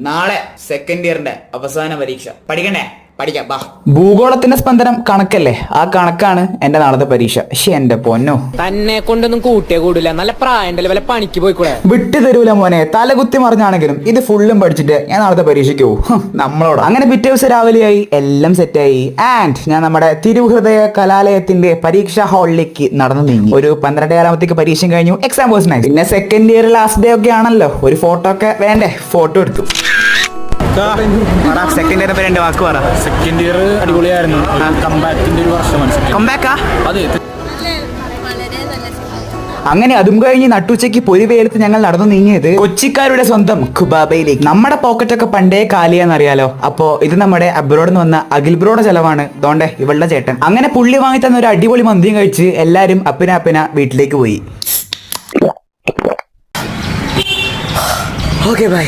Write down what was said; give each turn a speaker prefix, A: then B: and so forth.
A: നാളെ സെക്കൻഡ് ഇയറിന്റെ അവസാന പരീക്ഷ. പഠിക്കണ്ടേ? പഠിക്കാം ബാ.
B: ഭൂഗോളത്തിന്റെ സ്പന്ദനം കണക്കല്ലേ? ആ കണക്കാണ് എന്റെ നാളത്തെ പരീക്ഷ. എന്റെ പൊന്നോ,
C: തന്നെ കൊണ്ടൊന്നും കൂട്ടിയേ കൂടില്ല. നല്ല പ്രായണ്ടല്ലേ, വല്ല പണിക്ക് പോയിക്കൂടെ?
B: വിട്ടു തരൂല മോനെ. തലകുത്തി മറിഞ്ഞാണെങ്കിലും ഇത് ഫുള്ളും പഠിച്ചിട്ട് ഞാൻ നാളത്തെ പരീക്ഷയ്ക്ക് പോകും. നമ്മളോട് അങ്ങനെ പിറ്റേ ദിവസം രാവിലെയായി, എല്ലാം സെറ്റായി. ആൻഡ് ഞാൻ നമ്മുടെ തിരുഹൃദയ കലാലയത്തിന്റെ പരീക്ഷാ ഹാളിലേക്ക് നടന്നു നീങ്ങി. ഒരു 12:30 പരീക്ഷ കഴിഞ്ഞു. Exam was nice. പിന്നെ സെക്കൻഡ് ഇയർ ലാസ്റ്റ് ഡേ ഒക്കെ ആണല്ലോ, ഒരു ഫോട്ടോ ഒക്കെ വേണ്ടേ? ഫോട്ടോ എടുത്തു. സെക്കൻഡ് ഇയർ രണ്ട് വാക്ക് പറ.
D: സെക്കൻഡ് ഇയർ അടിപൊളിയായിരുന്നു. കംബാക്കിന്റെ ഒരു വർഷമാണ്.
B: കംബാക്കാ?
D: അതെ.
B: അങ്ങനെ അതും കഴിഞ്ഞ് നട്ടുച്ചയ്ക്ക് പൊരിവേലത്ത് ഞങ്ങൾ നടന്നു നീങ്ങിയത് കൊച്ചിക്കാരുടെ സ്വന്തം ഖുബാബയിലേക്ക്. നമ്മുടെ പോക്കറ്റൊക്കെ പണ്ടേ കാലിയാന്നറിയാലോ. അപ്പോ ഇത് നമ്മുടെ അബ്രോഡ് നിന്ന് വന്ന അഖിൽ ബ്രോയുടെ ചെലവാണ്. ദോണ്ടെ ഇവളുടെ ചേട്ടൻ. അങ്ങനെ പുള്ളി വാങ്ങി തന്ന ഒരു അടിപൊളി മന്തിയും കഴിച്ച് എല്ലാരും അപ്പിന വീട്ടിലേക്ക് പോയി. Okay bye.